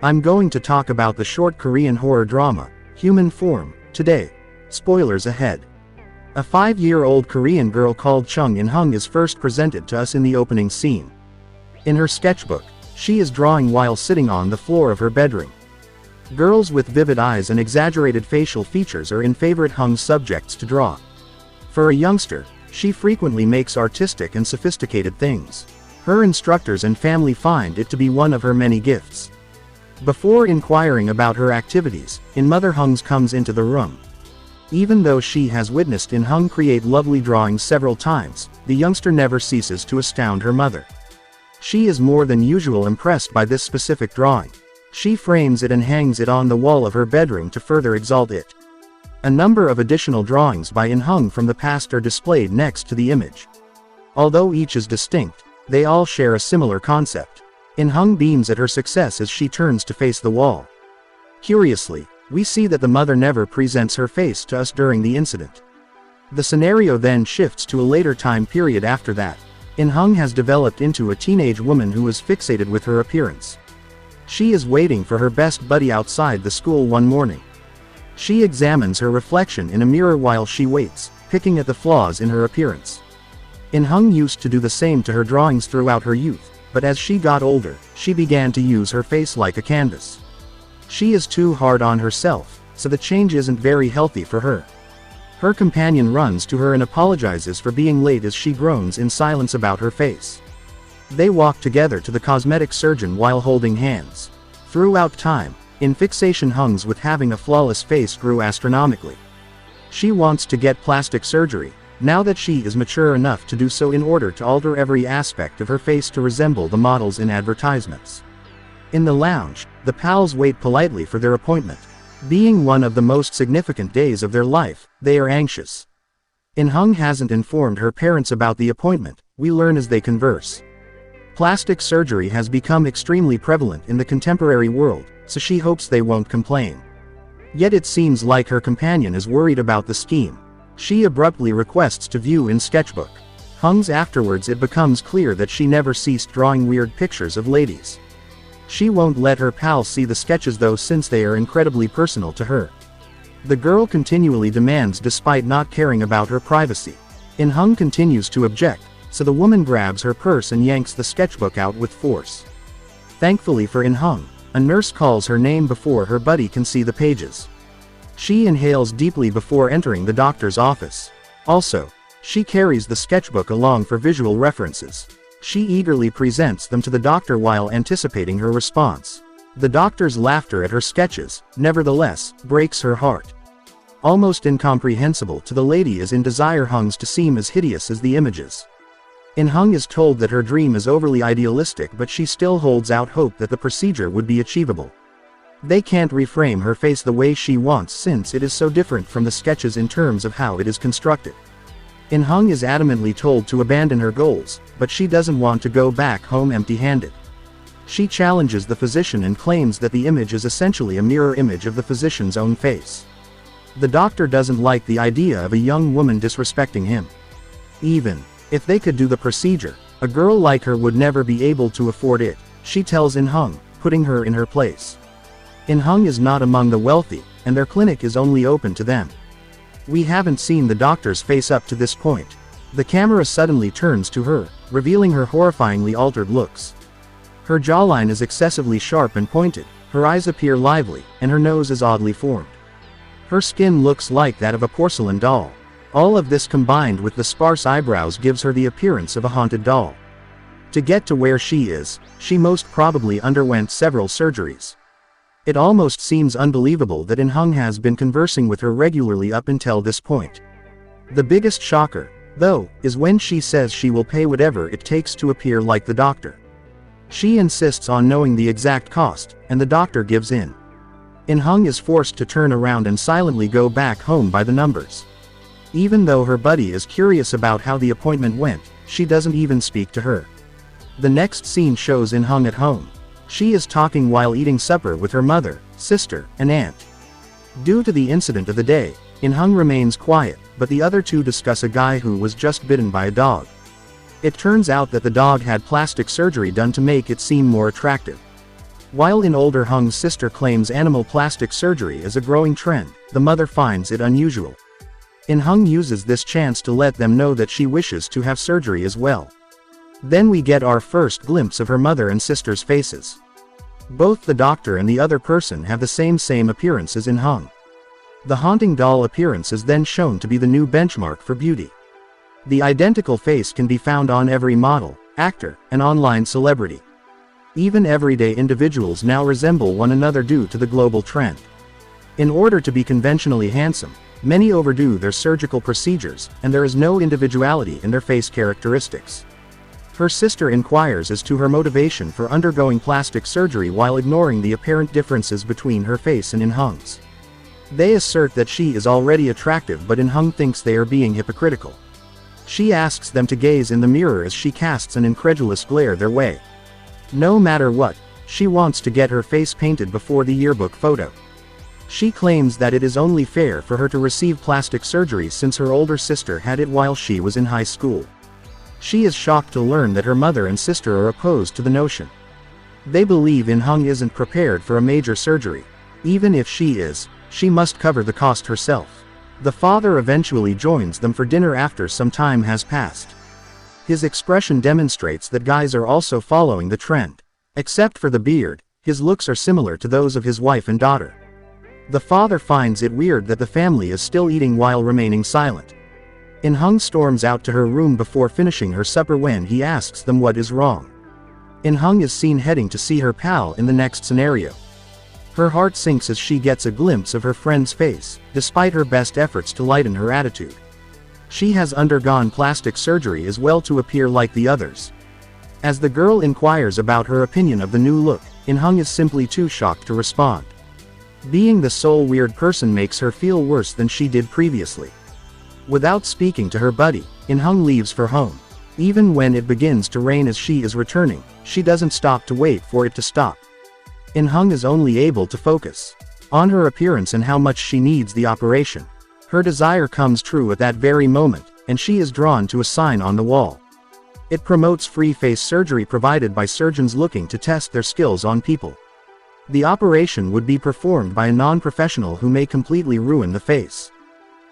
I'm going to talk about the short Korean horror drama, Human Form, today. Spoilers ahead. A 5-year-old Korean girl called Chung In-hung is first presented to us in the opening scene. In her sketchbook, she is drawing while sitting on the floor of her bedroom. Girls with vivid eyes and exaggerated facial features are favorite Hung's subjects to draw. For a youngster, she frequently makes artistic and sophisticated things. Her instructors and family find it to be one of her many gifts. Before inquiring about her activities, Mother Hung comes into the room. Even though she has witnessed In-hung create lovely drawings several times, the youngster never ceases to astound her mother. She is more than usual impressed by this specific drawing. She frames it and hangs it on the wall of her bedroom to further exalt it. A number of additional drawings by In-hung from the past are displayed next to the image. Although each is distinct, they all share a similar concept. In-hung beams at her success as she turns to face the wall. Curiously, we see that the mother never presents her face to us during the incident. The scenario then shifts to a later time period after that. In-hung has developed into a teenage woman who is fixated with her appearance. She is waiting for her best buddy outside the school one morning. She examines her reflection in a mirror while she waits, picking at the flaws in her appearance. In-hung used to do the same to her drawings throughout her youth, but as she got older, she began to use her face like a canvas. She is too hard on herself, so the change isn't very healthy for her. Her companion runs to her and apologizes for being late as she groans in silence about her face. They walk together to the cosmetic surgeon while holding hands. Throughout time, fixation Hung's with having a flawless face grew astronomically. She wants to get plastic surgery, now that she is mature enough to do so in order to alter every aspect of her face to resemble the models in advertisements. In the lounge, the pals wait politely for their appointment. Being one of the most significant days of their life, they are anxious. In-hung hasn't informed her parents about the appointment, we learn as they converse. Plastic surgery has become extremely prevalent in the contemporary world, so she hopes they won't complain. Yet it seems like her companion is worried about the scheme. She abruptly requests to view in sketchbook. Hung's afterwards it becomes clear that she never ceased drawing weird pictures of ladies. She won't let her pal see the sketches though since they are incredibly personal to her. The girl continually demands despite not caring about her privacy. In-hung continues to object, so the woman grabs her purse and yanks the sketchbook out with force. Thankfully for In-hung, a nurse calls her name before her buddy can see the pages. She inhales deeply before entering the doctor's office. Also, she carries the sketchbook along for visual references. She eagerly presents them to the doctor while anticipating her response. The doctor's laughter at her sketches, nevertheless, breaks her heart. Almost incomprehensible to the lady is In-desire Hung's to seem as hideous as the images. In-hung is told that her dream is overly idealistic but she still holds out hope that the procedure would be achievable. They can't reframe her face the way she wants since it is so different from the sketches in terms of how it is constructed. In-hung is adamantly told to abandon her goals, but she doesn't want to go back home empty-handed. She challenges the physician and claims that the image is essentially a mirror image of the physician's own face. The doctor doesn't like the idea of a young woman disrespecting him. Even if they could do the procedure, a girl like her would never be able to afford it, she tells In-hung, putting her in her place. In-hung is not among the wealthy, and their clinic is only open to them. We haven't seen the doctor's face up to this point. The camera suddenly turns to her, revealing her horrifyingly altered looks. Her jawline is excessively sharp and pointed, her eyes appear lively, and her nose is oddly formed. Her skin looks like that of a porcelain doll. All of this combined with the sparse eyebrows gives her the appearance of a haunted doll. To get to where she is, she most probably underwent several surgeries. It almost seems unbelievable that In-hung has been conversing with her regularly up until this point. The biggest shocker, though, is when she says she will pay whatever it takes to appear like the doctor. She insists on knowing the exact cost, and the doctor gives in. In-hung is forced to turn around and silently go back home by the numbers. Even though her buddy is curious about how the appointment went, she doesn't even speak to her. The next scene shows In-hung at home. She is talking while eating supper with her mother, sister, and aunt. Due to the incident of the day, In-hung remains quiet, but the other two discuss a guy who was just bitten by a dog. It turns out that the dog had plastic surgery done to make it seem more attractive. While in older Hung's sister claims animal plastic surgery is a growing trend, the mother finds it unusual. In Hung uses this chance to let them know that she wishes to have surgery as well. Then we get our first glimpse of her mother and sister's faces. Both the doctor and the other person have the same appearance as in Hung. The haunting doll appearance is then shown to be the new benchmark for beauty. The identical face can be found on every model, actor, and online celebrity. Even everyday individuals now resemble one another due to the global trend. In order to be conventionally handsome, many overdo their surgical procedures, and there is no individuality in their face characteristics. Her sister inquires as to her motivation for undergoing plastic surgery while ignoring the apparent differences between her face and in Hung's. They assert that she is already attractive, but in Hung thinks they are being hypocritical. She asks them to gaze in the mirror as she casts an incredulous glare their way. No matter what, she wants to get her face painted before the yearbook photo. She claims that it is only fair for her to receive plastic surgery since her older sister had it while she was in high school. She is shocked to learn that her mother and sister are opposed to the notion. They believe in Hung isn't prepared for a major surgery. Even if she is, she must cover the cost herself. The father eventually joins them for dinner after some time has passed. His expression demonstrates that guys are also following the trend. Except for the beard, his looks are similar to those of his wife and daughter. The father finds it weird that the family is still eating while remaining silent. In Hung storms out to her room before finishing her supper when he asks them what is wrong. In Hung is seen heading to see her pal in the next scenario. Her heart sinks as she gets a glimpse of her friend's face, despite her best efforts to lighten her attitude. She has undergone plastic surgery as well to appear like the others. As the girl inquires about her opinion of the new look, In Hung is simply too shocked to respond. Being the sole weird person makes her feel worse than she did previously. Without speaking to her buddy, In Hung leaves for home. Even when it begins to rain as she is returning, she doesn't stop to wait for it to stop. In Hung is only able to focus on her appearance and how much she needs the operation. Her desire comes true at that very moment, and she is drawn to a sign on the wall. It promotes free face surgery provided by surgeons looking to test their skills on people. The operation would be performed by a non-professional who may completely ruin the face.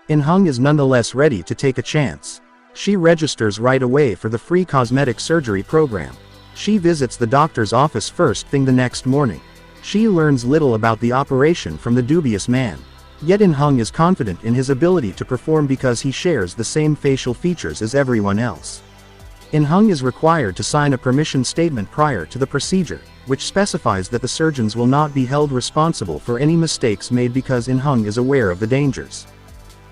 In Hung is nonetheless ready to take a chance. She registers right away for the free cosmetic surgery program. She visits the doctor's office first thing the next morning. She learns little about the operation from the dubious man. Yet In Hung is confident in his ability to perform because he shares the same facial features as everyone else. In Hung is required to sign a permission statement prior to the procedure, which specifies that the surgeons will not be held responsible for any mistakes made because In Hung is aware of the dangers.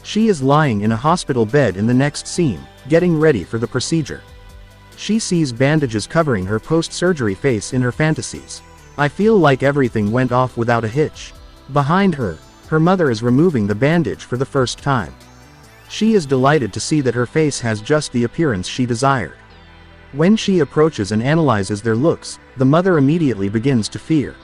She is lying in a hospital bed in the next scene, getting ready for the procedure. She sees bandages covering her post-surgery face in her fantasies. I feel like everything went off without a hitch. Behind her, her mother is removing the bandage for the first time. She is delighted to see that her face has just the appearance she desired. When she approaches and analyzes their looks, the mother immediately begins to fear.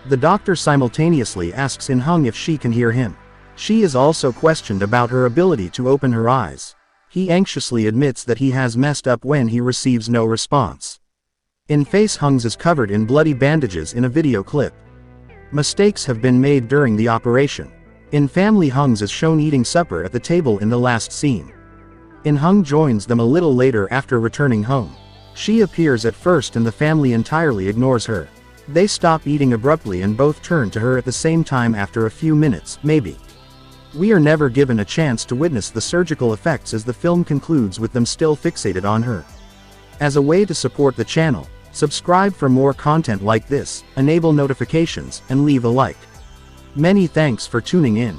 The doctor simultaneously asks In Hung if she can hear him. She is also questioned about her ability to open her eyes. He anxiously admits that he has messed up when he receives no response. In face Hung's is covered in bloody bandages in a video clip. Mistakes have been made during the operation. In family Hung's is shown eating supper at the table in the last scene. In Hung joins them a little later after returning home. She appears at first and the family entirely ignores her. They stop eating abruptly and both turn to her at the same time after a few minutes, maybe. We are never given a chance to witness the surgical effects as the film concludes with them still fixated on her. As a way to support the channel, subscribe for more content like this, enable notifications, and leave a like. Many thanks for tuning in.